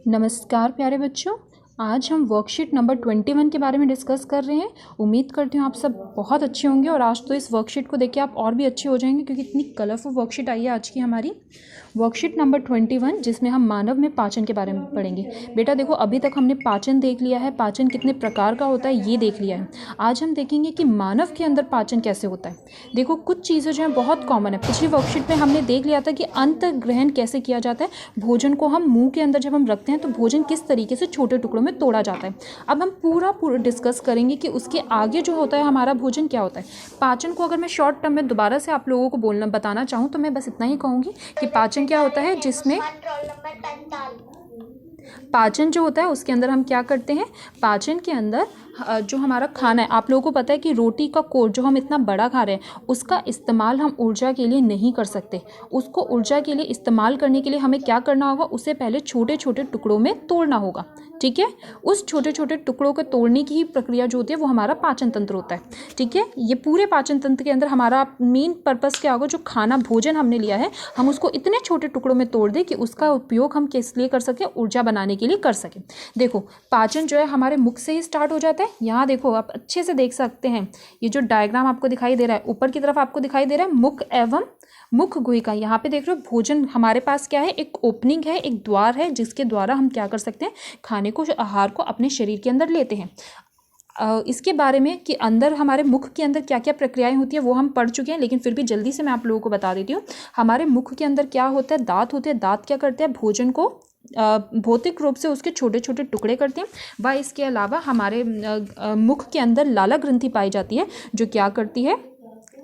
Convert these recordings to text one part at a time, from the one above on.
नमस्कार प्यारे बच्चों। आज हम वर्कशीट नंबर 21 के बारे में डिस्कस कर रहे हैं। उम्मीद करती हूँ आप सब बहुत अच्छे होंगे और आज तो इस वर्कशीट को देख के आप और भी अच्छे हो जाएंगे क्योंकि इतनी कलरफुल वर्कशीट आई है आज की हमारी। वर्कशीट नंबर 21 जिसमें हम मानव में पाचन के बारे में पढ़ेंगे। बेटा देखो, अभी तक हमने पाचन देख लिया है, पाचन कितने प्रकार का होता है ये देख लिया है। आज हम देखेंगे कि मानव के अंदर पाचन कैसे होता है। देखो, कुछ चीज़ें जो हैं बहुत कॉमन है। पिछली वर्कशीट में हमने देख लिया था कि अंत ग्रहण कैसे किया जाता है। भोजन को हम मुंह के अंदर जब हम रखते हैं तो भोजन किस तरीके से छोटे टुकड़ों में तोड़ा जाता है। अब हम पूरा डिस्कस करेंगे कि उसके आगे जो होता है हमारा भोजन क्या होता है। पाचन को अगर मैं शॉर्ट टर्म में दोबारा से आप लोगों को बताना चाहूँ तो मैं बस इतना ही कहूँगी कि पाचन क्या होता है, जिसमें पाचन जो होता है उसके अंदर हम क्या करते हैं। पाचन के अंदर जो हमारा खाना है, आप लोगों को पता है कि रोटी का कोट जो हम इतना बड़ा खा रहे हैं उसका इस्तेमाल हम ऊर्जा के लिए नहीं कर सकते। उसको ऊर्जा के लिए इस्तेमाल करने के लिए हमें क्या करना होगा, उसे पहले छोटे छोटे टुकड़ों में तोड़ना होगा। ठीक है, उस छोटे छोटे टुकड़ों को तोड़ने की ही प्रक्रिया जो होती है वो हमारा पाचन तंत्र होता है। ठीक है, ये पूरे पाचन तंत्र के अंदर हमारा मेन पर्पस क्या होगा, जो खाना भोजन हमने लिया है हम उसको इतने छोटे टुकड़ों में तोड़ दें कि उसका उपयोग हम किस लिए कर सकें, ऊर्जा बनाने के लिए कर सकें। देखो, पाचन जो है हमारे मुख से ही स्टार्ट हो जाता है। यहाँ देखो, आप अच्छे से देख सकते हैं, ये जो डायग्राम आपको दिखाई दे रहा है ऊपर की तरफ आपको दिखाई दे रहा है मुख एवं मुख गुहिका। यहाँ पे देख रहे हो भोजन हमारे पास क्या है, एक ओपनिंग है, एक द्वार है जिसके द्वारा हम क्या कर सकते हैं, खाने को, आहार को अपने शरीर के अंदर लेते हैं। इसके बारे में कि अंदर हमारे मुख के अंदर क्या क्या प्रक्रियाएं होती है वो हम पढ़ चुके हैं, लेकिन फिर भी जल्दी से मैं आप लोगों को बता देती हूँ। हमारे मुख के अंदर क्या होता है, दांत होते हैं। दांत क्या करते हैं, भोजन को भौतिक रूप से उसके छोटे छोटे टुकड़े करते हैं। व इसके अलावा हमारे मुख के अंदर लाला ग्रंथि पाई जाती है जो क्या करती है,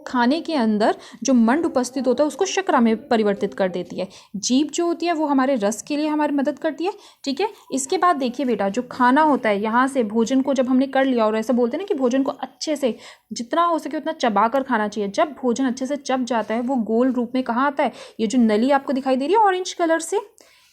खाने के अंदर जो मंड उपस्थित होता है उसको शर्करा में परिवर्तित कर देती है। जीभ जो होती है वो हमारे रस के लिए हमारी मदद करती है। ठीक है, इसके बाद देखिए बेटा, जो खाना होता है यहाँ से भोजन को जब हमने कर लिया, और ऐसा बोलते हैं ना कि भोजन को अच्छे से जितना हो सके उतना चबा कर खाना चाहिए। जब भोजन अच्छे से चब जाता है वो गोल रूप में कहाँ आता है, ये जो नली आपको दिखाई दे रही है ऑरेंज कलर से,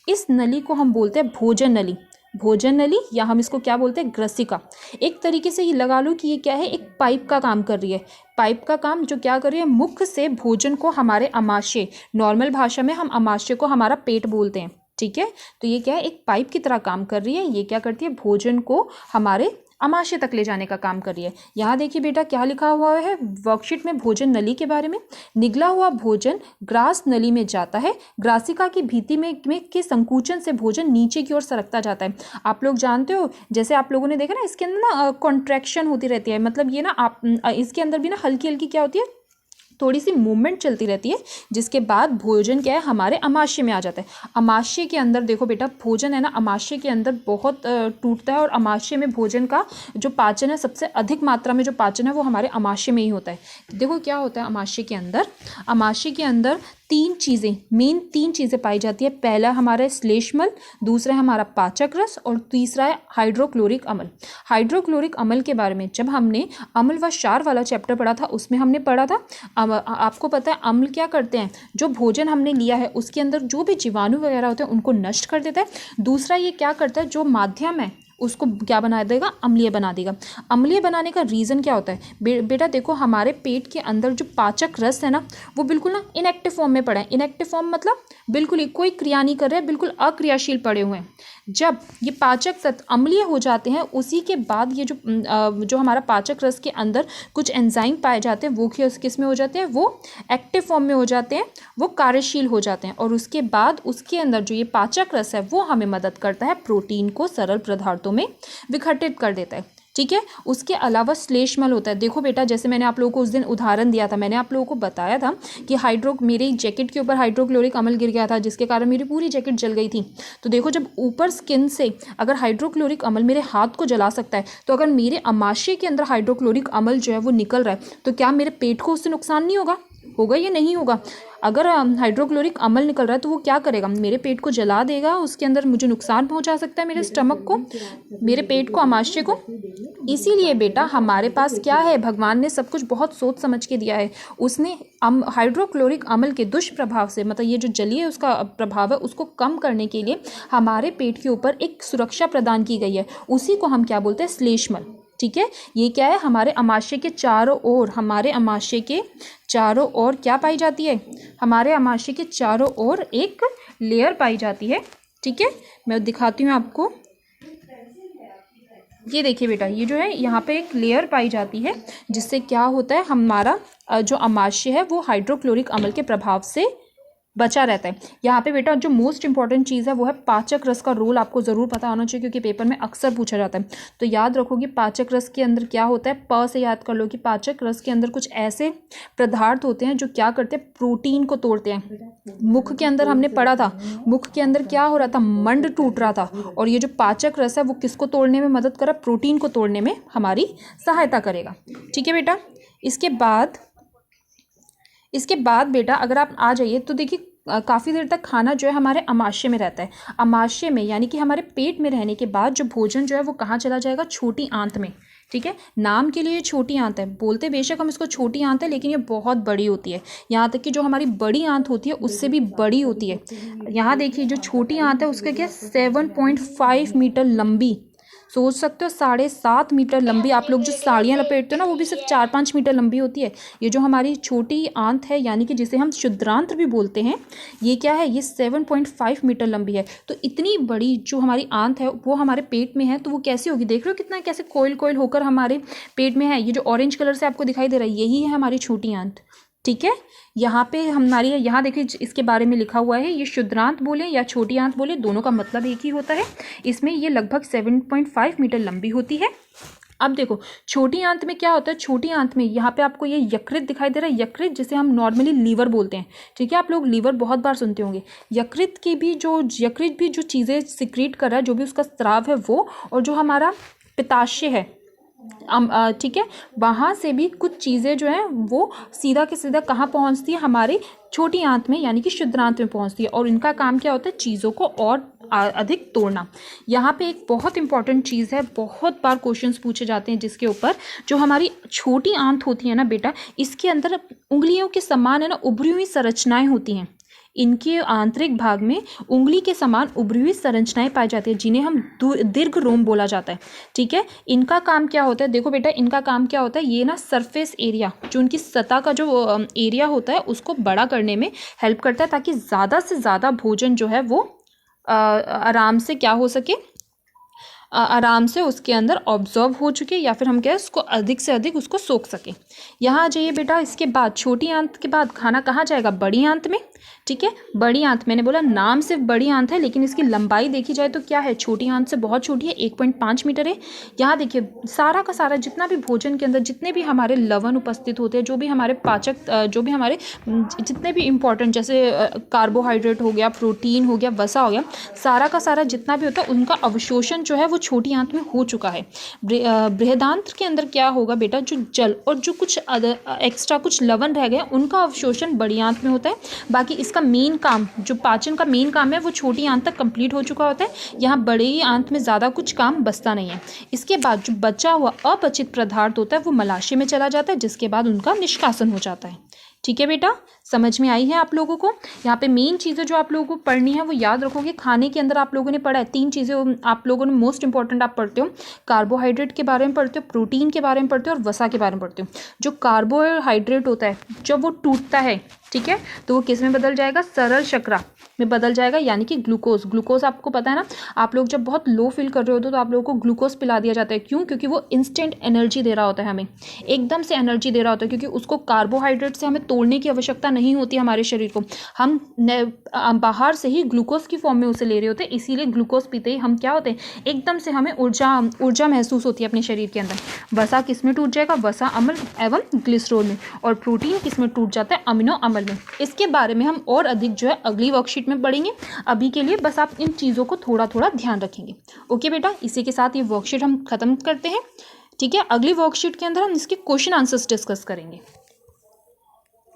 इस नली को हम बोलते हैं भोजन नली। भोजन नली, या हम इसको क्या बोलते हैं, ग्रसिका। एक तरीके से ये लगा लो कि ये क्या है, एक पाइप का काम कर रही है। पाइप का काम जो क्या कर रही है, मुख से भोजन को हमारे अमाशय, नॉर्मल भाषा में हम अमाशय को हमारा पेट बोलते हैं। ठीक है, तो ये क्या है, एक पाइप की तरह काम कर रही है। ये क्या करती है, भोजन को हमारे अमाशय तक ले जाने का काम कर रही है। यहाँ देखिए बेटा क्या लिखा हुआ है वर्कशीट में भोजन नली के बारे में। निगला हुआ भोजन ग्रास नली में जाता है। ग्रासिका की भित्ति में के संकुचन से भोजन नीचे की ओर सरकता जाता है। आप लोग जानते हो, जैसे आप लोगों ने देखा ना, इसके अंदर ना कॉन्ट्रैक्शन होती रहती है। मतलब ये ना आप इसके अंदर भी ना हल्की हल्की क्या होती है, थोड़ी सी मूवमेंट चलती रहती है, जिसके बाद भोजन क्या है हमारे अमाशय में आ जाता है। अमाशय के अंदर देखो बेटा, भोजन है ना अमाशय के अंदर बहुत टूटता है, और अमाशय में भोजन का जो पाचन है, सबसे अधिक मात्रा में जो पाचन है वो हमारे अमाशय में ही होता है। देखो क्या होता है अमाशय के अंदर, अमाशय के अंदर तीन चीज़ें पाई जाती है। पहला हमारा श्लेष्मल, दूसरा है हमारा पाचक रस, और तीसरा है हाइड्रोक्लोरिक अम्ल। हाइड्रोक्लोरिक अम्ल के बारे में जब हमने अम्ल व क्षार वाला चैप्टर पढ़ा था उसमें हमने पढ़ा था। आपको पता है अम्ल क्या करते हैं, जो भोजन हमने लिया है उसके अंदर जो भी जीवाणु वगैरह होते हैं उनको नष्ट कर देता है। दूसरा ये क्या करता है, जो माध्यम है उसको क्या बना देगा, अम्लीय बना देगा। अम्लीय बनाने का रीज़न क्या होता है, बेटा देखो, हमारे पेट के अंदर जो पाचक रस है ना वो बिल्कुल ना इनएक्टिव फॉर्म में पड़ा है। इनएक्टिव फॉर्म मतलब बिल्कुल ही कोई क्रिया नहीं कर रहे हैं, बिल्कुल अक्रियाशील पड़े हुए हैं। जब ये पाचक तत्व अम्लीय हो जाते हैं उसी के बाद ये जो हमारा पाचक रस के अंदर कुछ एंजाइम पाए जाते हैं वो किस में हो जाते हैं, वो एक्टिव फॉर्म में हो जाते हैं, वो कार्यशील हो जाते हैं। और उसके बाद उसके अंदर जो ये पाचक रस है वो हमें मदद करता है प्रोटीन को सरल पदार्थों में विघटित कर देता है। ठीक है, उसके अलावा श्लेष्मल होता है। देखो बेटा, जैसे मैंने आप लोगों को उस दिन उदाहरण दिया था, मैंने आप लोगों को बताया था कि मेरी जैकेट के ऊपर हाइड्रोक्लोरिक अम्ल गिर गया था जिसके कारण मेरी पूरी जैकेट जल गई थी। तो देखो, जब ऊपर स्किन से अगर हाइड्रोक्लोरिक अम्ल मेरे हाथ को जला सकता है, तो अगर मेरे अमाशय के अंदर हाइड्रोक्लोरिक अम्ल जो है वो निकल रहा है तो क्या मेरे पेट को उससे नुकसान नहीं होगा या नहीं होगा। अगर हाइड्रोक्लोरिक अम्ल निकल रहा है तो वो क्या करेगा, मेरे पेट को जला देगा, उसके अंदर मुझे नुकसान पहुंचा सकता है, मेरे स्टमक को, मेरे पेट को, अमाशय को। इसीलिए बेटा हमारे पास क्या है, भगवान ने सब कुछ बहुत सोच समझ के दिया है। उसने हाइड्रोक्लोरिक अम्ल के दुष्प्रभाव से, मतलब ये जो जलीय उसका प्रभाव है उसको कम करने के लिए हमारे पेट के ऊपर एक सुरक्षा प्रदान की गई है। उसी को हम क्या बोलते हैं, श्लेष्मल। ठीक है, ये क्या है, हमारे अमाशय के चारों ओर, हमारे अमाशय के चारों ओर क्या पाई जाती है, हमारे अमाशय के चारों ओर एक लेयर पाई जाती है ठीक है, मैं दिखाती हूँ आपको। ये देखिए बेटा, ये जो है यहाँ पे एक लेयर पाई जाती है जिससे क्या होता है, हमारा जो अमाशय है वो हाइड्रोक्लोरिक अम्ल के प्रभाव से बचा रहता है। यहाँ पे बेटा जो मोस्ट इंपॉर्टेंट चीज़ है वो है पाचक रस का रोल आपको ज़रूर पता होना चाहिए, क्योंकि पेपर में अक्सर पूछा जाता है। तो याद रखोगे पाचक रस के अंदर क्या होता है, प से याद कर लो कि पाचक रस के अंदर कुछ ऐसे पदार्थ होते हैं जो क्या करते हैं, प्रोटीन को तोड़ते हैं। मुख के अंदर हमने पढ़ा था, मुख के अंदर क्या हो रहा था, मंड टूट रहा था, और ये जो पाचक रस है वो किसको तोड़ने में मदद कर रहा है, प्रोटीन को तोड़ने में हमारी सहायता करेगा। ठीक है बेटा, इसके बाद बेटा अगर आप आ जाइए तो देखिए काफ़ी देर तक खाना जो है हमारे अमाशय में रहता है। अमाशय में यानी कि हमारे पेट में रहने के बाद जो भोजन जो है वो कहाँ चला जाएगा, छोटी आंत में। ठीक है, नाम के लिए ये छोटी आंत है, बोलते बेशक हम इसको छोटी आंत है लेकिन ये बहुत बड़ी होती है। यहाँ तक कि जो हमारी बड़ी आंत होती है उससे भी बड़ी होती है। यहाँ देखिए जो छोटी आंत है उसका क्या 7.5 मीटर लंबी, सोच सकते हो 7.5 मीटर लंबी। आप लोग जो साड़ियाँ लपेटते हो ना वो भी सिर्फ 4-5 मीटर लंबी होती है। ये जो हमारी छोटी आंत है यानी कि जिसे हम शुद्रांत्र भी बोलते हैं, ये क्या है, ये 7.5 मीटर लंबी है। तो इतनी बड़ी जो हमारी आंत है वो हमारे पेट में है, तो वो कैसी होगी, देख रहे हो कितना कैसे कोयल कोयल होकर हमारे पेट में है। ये जो ऑरेंज कलर से आपको दिखाई दे रहा है यही है हमारी छोटी आंत। ठीक है, यहाँ पे हमारी, यहाँ देखिए इसके बारे में लिखा हुआ है, ये शुद्रांत बोले या छोटी आंत बोले दोनों का मतलब एक ही होता है। इसमें ये लगभग 7.5 मीटर लंबी होती है। अब देखो छोटी आंत में क्या होता है, छोटी आंत में यहाँ पे आपको ये यकृत दिखाई दे रहा है, यकृत जिसे हम नॉर्मली लीवर बोलते हैं। ठीक है, आप लोग लीवर बहुत बार सुनते होंगे। यकृत भी जो चीज़ें सिक्रीट कर रहा है, जो भी उसका स्राव है वो, और जो हमारा पित्ताशय है, ठीक है, वहाँ से भी कुछ चीज़ें जो हैं वो सीधा के सीधा कहाँ पहुँचती है, हमारे छोटी आंत में यानी कि शुद्रांत में पहुँचती है। और इनका काम क्या होता है, चीज़ों को और अधिक तोड़ना। यहाँ पे एक बहुत इंपॉर्टेंट चीज़ है, बहुत बार क्वेश्चंस पूछे जाते हैं जिसके ऊपर, जो हमारी छोटी आंत होती है ना बेटा, इसके अंदर उंगलियों के समान है ना उभरी हुई संरचनाएं होती हैं। इनके आंतरिक भाग में उंगली के समान उभरी हुई संरचनाएं पाई जाती है जिन्हें हम दीर्घ रोम बोला जाता है। ठीक है, इनका काम क्या होता है, देखो बेटा इनका काम क्या होता है, ये ना सरफेस एरिया, जो उनकी सतह का जो एरिया होता है उसको बड़ा करने में हेल्प करता है, ताकि ज़्यादा से ज़्यादा भोजन जो है वो आराम से क्या हो सके, आराम से उसके अंदर ऑब्जॉर्व हो चुके, या फिर हम क्या उसको अधिक से अधिक उसको सोख सकें। यहाँ आ जाइए बेटा, इसके बाद छोटी आंत के बाद खाना कहाँ जाएगा, बड़ी आंत में। ठीक है, बड़ी आंत, मैंने बोला नाम सिर्फ बड़ी आंत है लेकिन इसकी लंबाई देखी जाए तो क्या है, छोटी आंत से बहुत छोटी है, 1.5 मीटर है। यहाँ देखिए सारा का सारा जितना भी भोजन के अंदर जितने भी हमारे लवण उपस्थित होते हैं, जो भी हमारे पाचक, जो भी हमारे जितने भी इंपॉर्टेंट, जैसे कार्बोहाइड्रेट हो गया, प्रोटीन हो गया, वसा हो गया, सारा का सारा जितना भी होता है उनका अवशोषण जो है वो छोटी आंत में हो चुका है। बृहदांत्र के अंदर क्या होगा बेटा, जो जल और जो कुछ एक्स्ट्रा कुछ लवण रह गए उनका अवशोषण बड़ी आंत में होता है। बाकी इसका मेन काम, जो पाचन का मेन काम है वो छोटी आंत तक कंप्लीट हो चुका होता है। यहाँ बड़ी आंत में ज़्यादा कुछ काम बचता नहीं है। इसके बाद जो बचा हुआ अपचित पदार्थ होता है वो मलाशय में चला जाता है, जिसके बाद उनका निष्कासन हो जाता है। ठीक है बेटा, समझ में आई है आप लोगों को। यहाँ पे मेन चीज़ें जो आप लोगों को पढ़नी है वो याद रखोगे। खाने के अंदर आप लोगों ने पढ़ा है 3 चीज़ें आप लोगों ने मोस्ट इंपॉर्टेंट आप पढ़ते हो, कार्बोहाइड्रेट के बारे में पढ़ते हो, प्रोटीन के बारे में पढ़ते हो और वसा के बारे में पढ़ते हो। जो कार्बोहाइड्रेट होता है जब वो टूटता है, ठीक है, तो वो किस में बदल जाएगा, सरल शर्करा में बदल जाएगा, यानी कि ग्लूकोज। ग्लूकोज आपको पता है ना, आप लोग जब बहुत लो फील कर रहे होते हो तो आप लोगों को ग्लूकोज पिला दिया जाता है। क्यों? क्योंकि वो इंस्टेंट एनर्जी दे रहा होता है, हमें एकदम से एनर्जी दे रहा होता है, क्योंकि उसको कार्बोहाइड्रेट से हमें तोड़ने की आवश्यकता नहीं होती हमारे शरीर को, हम बाहर से ही ग्लूकोज की फॉर्म में उसे ले रहे होते हैं। इसीलिए ग्लूकोज पीते ही हम क्या होते हैं, एकदम से हमें ऊर्जा महसूस होती है अपने शरीर के अंदर। वसा किस में टूट जाएगा, वसा अम्ल एवं ग्लिसरॉल में। और प्रोटीन किस में टूट जाता है, अमीनो अम्ल में। इसके बारे में हम और अधिक जो है अगली वर्कशीट में पढ़ेंगे। अभी के लिए बस आप इन चीज़ों को थोड़ा थोड़ा ध्यान रखेंगे। ओके बेटा, इसी के साथ ये वर्कशीट हम खत्म करते हैं। ठीक है, अगली वर्कशीट के अंदर हम इसके क्वेश्चन आंसर्स डिस्कस करेंगे।